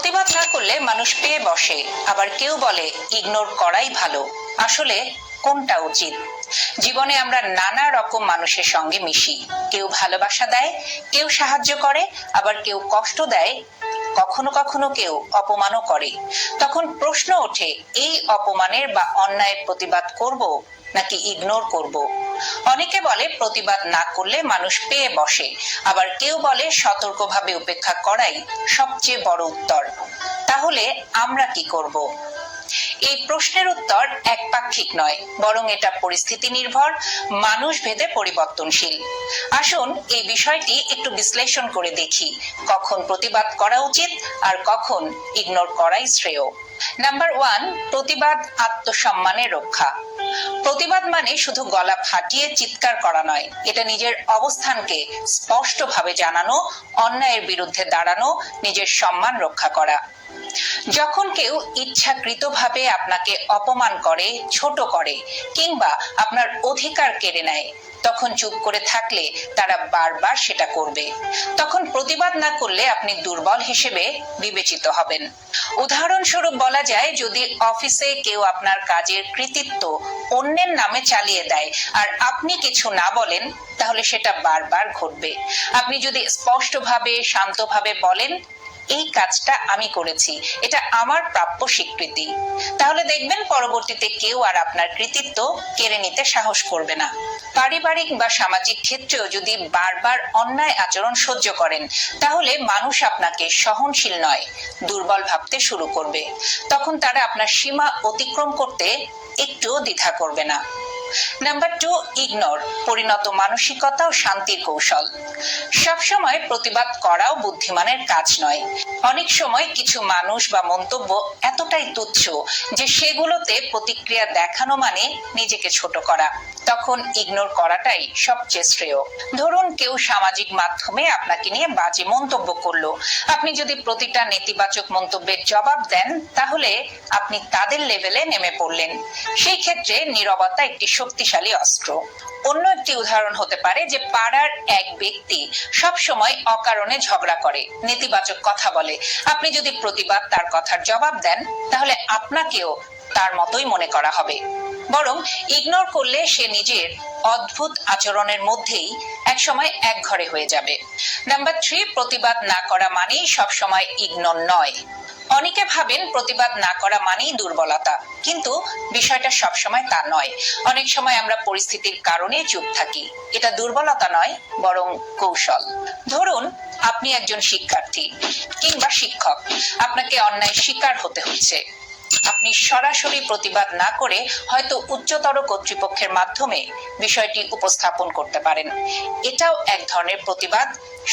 প্রতিবাদ না করলে মানুষ পেয়ে বসে, আবার কেউ বলে ইগনোর করাই ভালো। আসলে কোনটা উচিত? জীবনে আমরা নানা রকম মানুষের সঙ্গে মিশি। কেউ ভালোবাসা দেয়, কেউ সাহায্য করে, আবার কেউ কষ্ট দেয়, কখনো কখনো কেউ অপমানও করে। তখন প্রশ্ন ওঠে, এই অপমানের বা অন্যায়ের প্রতিবাদ করব নাকি ইগনোর করব? অনেকে বলে প্রতিবাদ না করলে মানুষ পেয়ে বসে, আবার কেউ বলে সতর্কভাবে উপেক্ষা করাই সবচেয়ে বড় উত্তর। তাহলে আমরা কি করব? এই প্রশ্নের উত্তর একপাক্ষিক নয়, বরং এটা পরিস্থিতি নির্ভর, মানুষ ভেদে পরিবর্তনশীল। আসুন এই বিষয়টি একটু বিশ্লেষণ করে দেখি, কখন প্রতিবাদ করা উচিত আর কখন ইগনোর করাই শ্রেয়। নাম্বার 1, প্রতিবাদ আত্মসম্মানের রক্ষা। প্রতিবাদ মানে শুধু গলা ফাটিয়ে চিৎকার করা নয়, এটা নিজের অবস্থানকে স্পষ্টভাবে জানানো, অন্যায়ের বিরুদ্ধে দাঁড়ানো, নিজের সম্মান রক্ষা করা। যখন কেউ ইচ্ছাকৃতভাবে আপনাকে অপমান করে, ছোট করে, কিংবা আপনার অধিকার কেড়ে নেয়, তখন চুপ করে থাকলে তারা বারবার সেটা করবে। তখন প্রতিবাদ না করলে আপনি দুর্বল হিসেবে বিবেচিত হবেন। উদাহরণস্বরূপ বলা যায়, যদি অফিসে কেউ আপনার কাজের কৃতিত্ব অন্যের নামে চালিয়ে দেয় আর আপনি কিছু না বলেন, তাহলে সেটা বারবার ঘটবে। আপনি যদি স্পষ্টভাবে, শান্তভাবে বলেন, এই কাজটা আমি করেছি, এটা আমার প্রাপ্য স্বীকৃতি, তাহলে দেখবেন পরবর্তীতে কেউ আর আপনার কৃতিত্ব কেড়ে নিতে সাহস করবে না। পারিবারিক বা সামাজিক ক্ষেত্রেও যদি বারবার অন্যায় আচরণ সহ্য করেন, তাহলে মানুষ আপনাকে সহনশীল নয়, দুর্বল ভাবতে শুরু করবে। তখন তারা আপনার সীমা অতিক্রম করতে একটুও দ্বিধা করবে না। নাম্বার 2, ইগনোর, পরিণত মানসিকতা ও শান্তির কৌশল। সবসময় প্রতিবাদ করাও বুদ্ধিমানের কাজ নয়। অনেক সময় কিছু মানুষ বা মন্তব্য এতটাই তুচ্ছ যে সেগুলোতে প্রতিক্রিয়া দেখানো মানে নিজেকে ছোট করা। তখন ইগনোর করাটাই সবচেয়ে শ্রেয়। ধরুন কেউ সামাজিক মাধ্যমে আপনাকে নিয়ে বাজে মন্তব্য করলো, আপনি যদি প্রতিটা নেতিবাচক মন্তব্যের জবাব দেন, তাহলে আপনি তাদের লেভেলে নেমে পড়লেন। সেই ক্ষেত্রে নীরবতা একটি শক্তিশালী অস্ত্র। অন্য একটি উদাহরণ হতে পারে যে পাড়ার এক ব্যক্তি সব সময় অকারণে ঝগড়া করে, নেতিবাচক কথা বলে। আপনি যদি প্রতিবাদ তার কথার জবাব দেন, তাহলে আপনাকেও তার মতোই মনে করা হবে। বরং ইগনোর করলে সে নিজের অদ্ভুত আচরণের মধ্যেই একসময় একঘরে হয়ে যাবে। নাম্বার 3, প্রতিবাদ না করা মানেই সবসময় ইগনোর নয়। অনেকে ভাবেন প্রতিবাদ না করা মানেই দুর্বলতা, কিন্তু বিষয়টা সবসময় তা নয়। অনেক সময় আমরা পরিস্থিতির কারণে চুপ থাকি, এটা দুর্বলতা নয়, বরং কৌশল। ধরুন আপনি একজন শিক্ষার্থী কিংবা শিক্ষক, আপনাকে অন্যায় শিকার হতে হচ্ছে। আপনি সরাসরি প্রতিবাদ না করে হয়তো উচ্চতর কর্তৃপক্ষের মাধ্যমে বিষয়টি উপস্থাপন করতে পারেন। এটাও এক ধরনের প্রতিবাদ,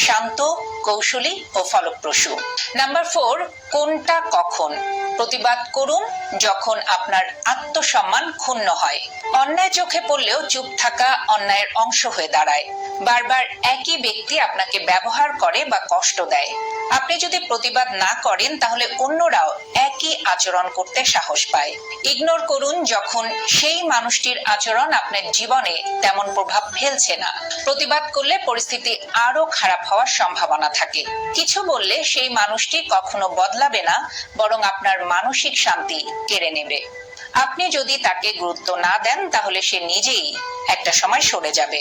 শান্ত, কৌশলী ও ফলপ্রসূ। নাম্বার 4, কোনটা কখন প্রতিবাদ করুন? যখন আপনার আত্মসম্মান ক্ষুণ্ণ হয়। অন্যায় চোখে পড়লেও চুপ থাকা অন্যায়ের অংশ হয়ে দাঁড়ায়। বারবার একই ব্যক্তি আপনাকে ব্যবহার করে বা কষ্ট দেয়। আপনি যদি প্রতিবাদ না করেন, তাহলে অন্যরাও একই আচরণ করতে সাহস পায়। ইগনোর করুন যখন সেই মানুষটির আচরণ আপনার জীবনে তেমন প্রভাব ফেলছে না। প্রতিবাদ করলে পরিস্থিতি আরো খারাপ হওয়ার সম্ভাবনা থাকে। কিছু বললে সেই মানুষটি কখনো বদলাবে না, বরং আপনার মানসিক শান্তি কেড়ে নেবে। আপনি যদি তাকে গুরুত্ব না দেন, তাহলে সে নিজেই একটা সময় সরে যাবে।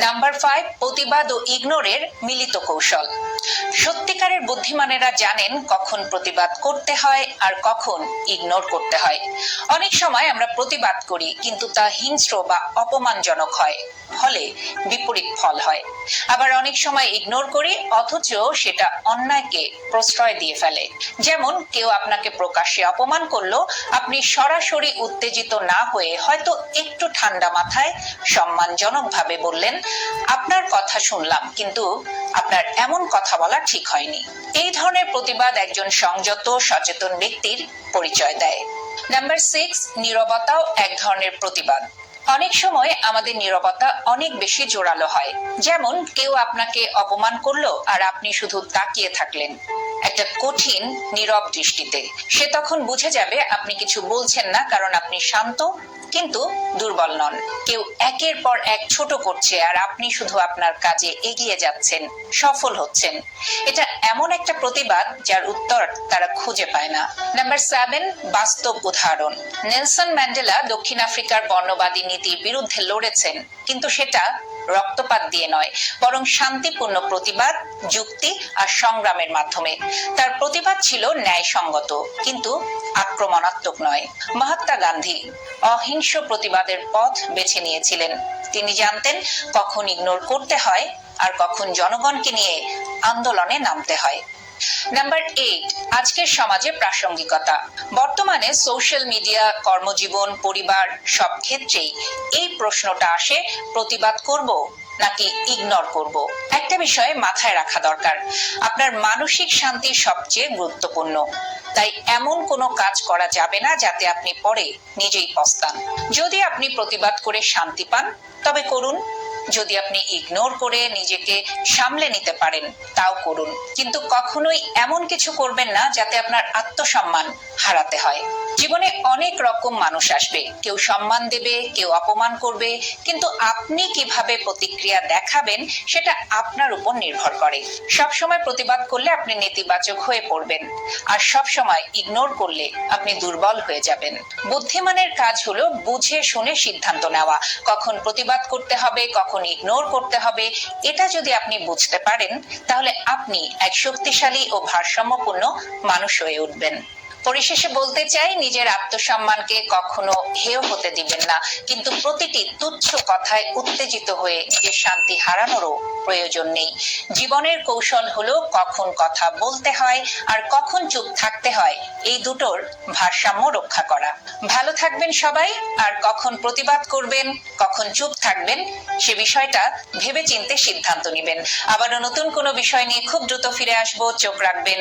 নাম্বার 5, প্রতিবাদ ও ইগনোরের মিলিত কৌশল। সত্যিকারের বুদ্ধিমানেরা জানেন কখন প্রতিবাদ করতে হয় আর কখন ইগনোর করতে হয়। অনেক সময় আমরা প্রতিবাদ করি, কিন্তু তা হিংস্র বা অপমানজনক হয়, ফলে বিপরীত ফল হয়। আবার অনেক সময় ইগনোর করি, অথচ সেটা অন্যায়কে প্রশ্রয় দিয়ে ফেলে। যেমন কেউ আপনাকে প্রকাশ্যে অপমান করলো, আপনি সরাসরি উত্তেজিত না হয়ে হয়তো একটু ঠান্ডা মাথায় সম্মানজনকভাবে বললেন, আপনার কথা শুনলাম, কিন্তু আপনার এমন কথা বলা ঠিক হয়নি। এই ধরনের প্রতিবাদ একজন সংযত, সচেতন ব্যক্তির পরিচয় দেয়। নাম্বার 6, নীরবতাও এক ধরনের প্রতিবাদ। অনেক সময় আমাদের নীরবতা অনেক বেশি জোরালো হয়। যেমন কেউ আপনাকে অপমান করলো আর আপনি শুধু তাকিয়ে থাকলেন একটা কঠিন নীরব দৃষ্টিতে। সে তখন বুঝে যাবে আপনি কিছু বলছেন না, কারণ আপনি শান্ত কিন্তু দুর্বল নন। কেউ একের পর এক ছোট করছে আর আপনি শুধু আপনার কাজে এগিয়ে যাচ্ছেন, সফল হচ্ছেন। এটা এমন একটা প্রতিবাদ যার উত্তর তারা খুঁজে পায় না। নাম্বার 7, বাস্তব উদাহরণ। নেলসন ম্যান্ডেলা দক্ষিণ আফ্রিকার বর্ণবাদী নীতির বিরুদ্ধে লড়েছেন, কিন্তু সেটা রক্তপাত দিয়ে নয়, বরং শান্তিপূর্ণ প্রতিবাদ, যুক্তি আর সংগ্রামের মাধ্যমে। তার প্রতিবাদ ছিল ন্যায়সঙ্গত, কিন্তু আক্রমণাত্মক নয়। মহাত্মা গান্ধী অহিংস প্রতিবাদের পথ বেছে নিয়েছিলেন। তিনি জানতেন কখন ইগনোর করতে হয় আর কখন জনগণকে নিয়ে আন্দোলনে নামতে হয়। নাম্বার 8, আজকের সমাজে প্রাসঙ্গিকতা। বর্তমানে সোশ্যাল মিডিয়া, কর্মজীবন, পরিবার সব ক্ষেত্রেই এই প্রশ্নটা আসে, প্রতিবাদ করব নাকি ইগনোর করব। একটা বিষয় মাথায় রাখা দরকার, আপনার মানসিক শান্তি সবচেয়ে গুরুত্বপূর্ণ। তাই এমন কোনো কাজ করা যাবে না যাতে আপনি পরে নিজেই পস্তান। যদি আপনি প্রতিবাদ করে শান্তি পান তবে করুন, যদি আপনি ইগনোর করে নিজেকে সামলে নিতে পারেন তাও করুন, কিন্তু কখনোই এমন কিছু করবেন না যাতে আপনার আত্মসম্মান হারাতে হয়। জীবনে অনেক রকম মানুষ আসবে, কেউ সম্মান দেবে, কেউ অপমান করবে, কিন্তু আপনি কিভাবে প্রতিক্রিয়া দেখাবেন সেটা আপনার উপর নির্ভর করে। সবসময় প্রতিবাদ করলে আপনি নেতিবাচক হয়ে পড়বেন, আর সবসময় ইগনোর করলে আপনি দুর্বল হয়ে যাবেন। বুদ্ধিমানের কাজ হলো বুঝে শুনে সিদ্ধান্ত নেওয়া, কখন প্রতিবাদ করতে হবে, কখন ইগনোর করতে হবে। এটা যদি আপনি বুঝতে পারেন তাহলে আপনি এক শক্তিশালী ও ভারসাম্যপূর্ণ মানুষ হয়ে উঠবেন। পরিশেষে বলতে চাই, নিজের আত্মসম্মানকে কখনো হেয় হতে দিবেন না, কিন্তু প্রতিটি তুচ্ছ কথায় উত্তেজিত হয়ে নিজের শান্তি হারানোরও প্রয়োজন নেই। জীবনের কৌশল হলো কখন কথা বলতে হয় আর কখন চুপ থাকতে হয়, এই দুটোর ভারসাম্য রক্ষা করা। ভালো থাকবেন সবাই, আর কখন প্রতিবাদ করবেন, কখন চুপ থাকবেন সে বিষয়টা ভেবেচিন্তে সিদ্ধান্ত নেবেন। আবারও নতুন কোনো বিষয় নিয়ে খুব দ্রুত ফিরে আসবো, চোখ রাখবেন